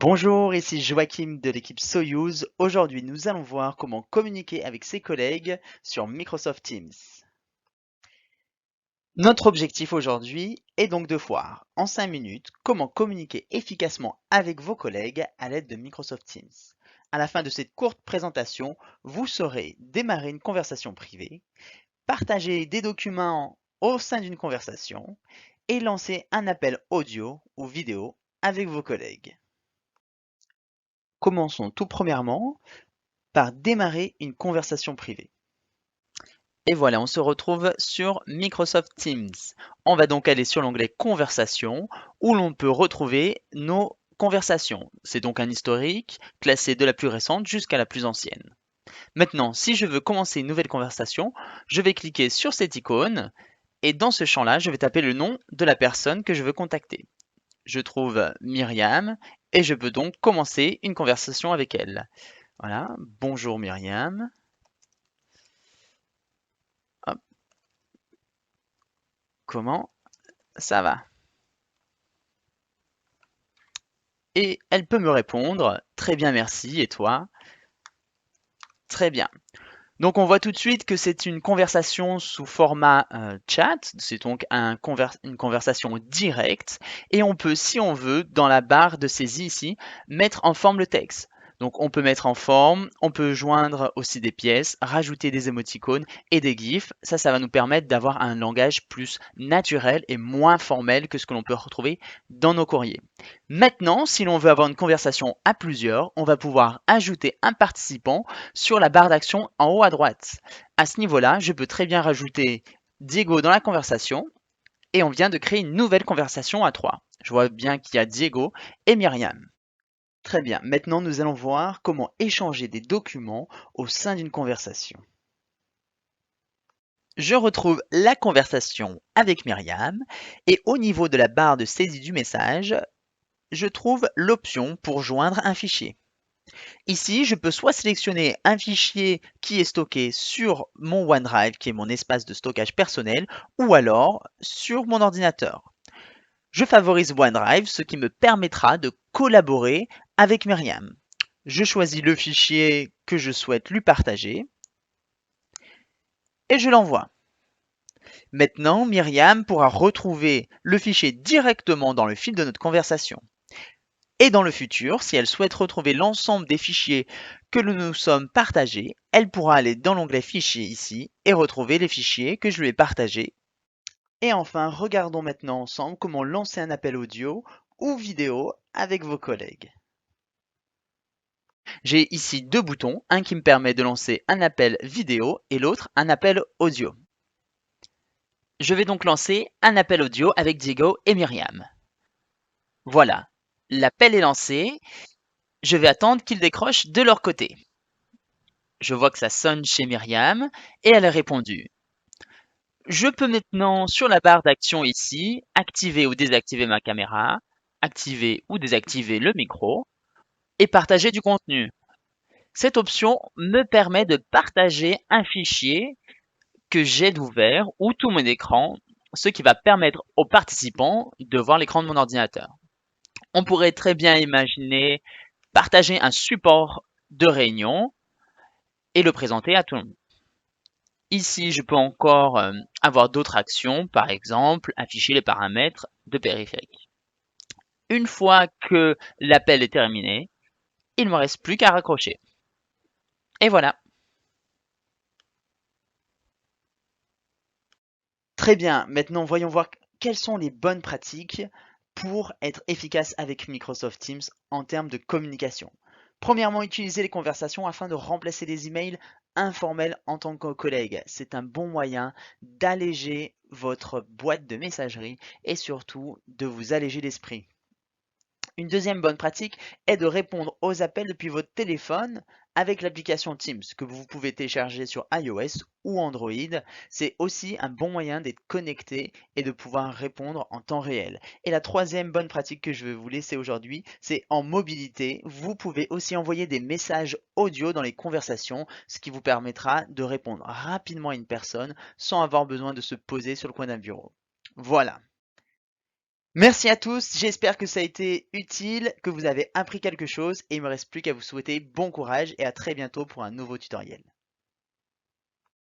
Bonjour, ici Joachim de l'équipe Soyuz. Aujourd'hui, nous allons voir comment communiquer avec ses collègues sur Microsoft Teams. Notre objectif aujourd'hui est donc de voir en 5 minutes comment communiquer efficacement avec vos collègues à l'aide de Microsoft Teams. À la fin de cette courte présentation, vous saurez démarrer une conversation privée, partager des documents au sein d'une conversation et lancer un appel audio ou vidéo avec vos collègues. Commençons tout premièrement par démarrer une conversation privée. Et voilà, on se retrouve sur Microsoft Teams. On va donc aller sur l'onglet Conversation où l'on peut retrouver nos conversations. C'est donc un historique classé de la plus récente jusqu'à la plus ancienne. Maintenant, si je veux commencer une nouvelle conversation, je vais cliquer sur cette icône et dans ce champ-là, je vais taper le nom de la personne que je veux contacter. Je trouve Myriam et je peux donc commencer une conversation avec elle. Voilà, bonjour Myriam. Hop, comment ça va? Et elle peut me répondre, très bien merci, et toi? Très bien. Donc on voit tout de suite que c'est une conversation sous format chat, c'est donc une conversation directe, et on peut, si on veut, dans la barre de saisie ici, mettre en forme le texte. Donc on peut mettre en forme, on peut joindre aussi des pièces, rajouter des émoticônes et des gifs. Ça va nous permettre d'avoir un langage plus naturel et moins formel que ce que l'on peut retrouver dans nos courriers. Maintenant, si l'on veut avoir une conversation à plusieurs, on va pouvoir ajouter un participant sur la barre d'action en haut à droite. À ce niveau-là, je peux très bien rajouter Diego dans la conversation et on vient de créer une nouvelle conversation à trois. Je vois bien qu'il y a Diego et Myriam. Très bien, maintenant nous allons voir comment échanger des documents au sein d'une conversation. Je retrouve la conversation avec Myriam et au niveau de la barre de saisie du message, je trouve l'option pour joindre un fichier. Ici, je peux soit sélectionner un fichier qui est stocké sur mon OneDrive, qui est mon espace de stockage personnel, ou alors sur mon ordinateur. Je favorise OneDrive, ce qui me permettra de collaborer avec Myriam. Je choisis le fichier que je souhaite lui partager et je l'envoie. Maintenant, Myriam pourra retrouver le fichier directement dans le fil de notre conversation. Et dans le futur, si elle souhaite retrouver l'ensemble des fichiers que nous nous sommes partagés, elle pourra aller dans l'onglet Fichiers ici et retrouver les fichiers que je lui ai partagés. Et enfin, regardons maintenant ensemble comment lancer un appel audio ou vidéo avec vos collègues. J'ai ici deux boutons, un qui me permet de lancer un appel vidéo et l'autre un appel audio. Je vais donc lancer un appel audio avec Diego et Myriam. Voilà, l'appel est lancé. Je vais attendre qu'ils décrochent de leur côté. Je vois que ça sonne chez Myriam et elle a répondu. Je peux maintenant, sur la barre d'action ici, activer ou désactiver ma caméra, activer ou désactiver le micro et partager du contenu. Cette option me permet de partager un fichier que j'ai d'ouvert ou tout mon écran, ce qui va permettre aux participants de voir l'écran de mon ordinateur. On pourrait très bien imaginer partager un support de réunion et le présenter à tout le monde. Ici, je peux encore avoir d'autres actions, par exemple afficher les paramètres de périphérique. Une fois que l'appel est terminé, il ne me reste plus qu'à raccrocher. Et voilà. Très bien, maintenant voyons voir quelles sont les bonnes pratiques pour être efficace avec Microsoft Teams en termes de communication. Premièrement, utilisez les conversations afin de remplacer les emails informels en tant que collègue. C'est un bon moyen d'alléger votre boîte de messagerie et surtout de vous alléger l'esprit. Une deuxième bonne pratique est de répondre aux appels depuis votre téléphone avec l'application Teams que vous pouvez télécharger sur iOS ou Android. C'est aussi un bon moyen d'être connecté et de pouvoir répondre en temps réel. Et la troisième bonne pratique que je vais vous laisser aujourd'hui, c'est en mobilité. Vous pouvez aussi envoyer des messages audio dans les conversations, ce qui vous permettra de répondre rapidement à une personne sans avoir besoin de se poser sur le coin d'un bureau. Voilà. Merci à tous, j'espère que ça a été utile, que vous avez appris quelque chose et il me reste plus qu'à vous souhaiter bon courage et à très bientôt pour un nouveau tutoriel.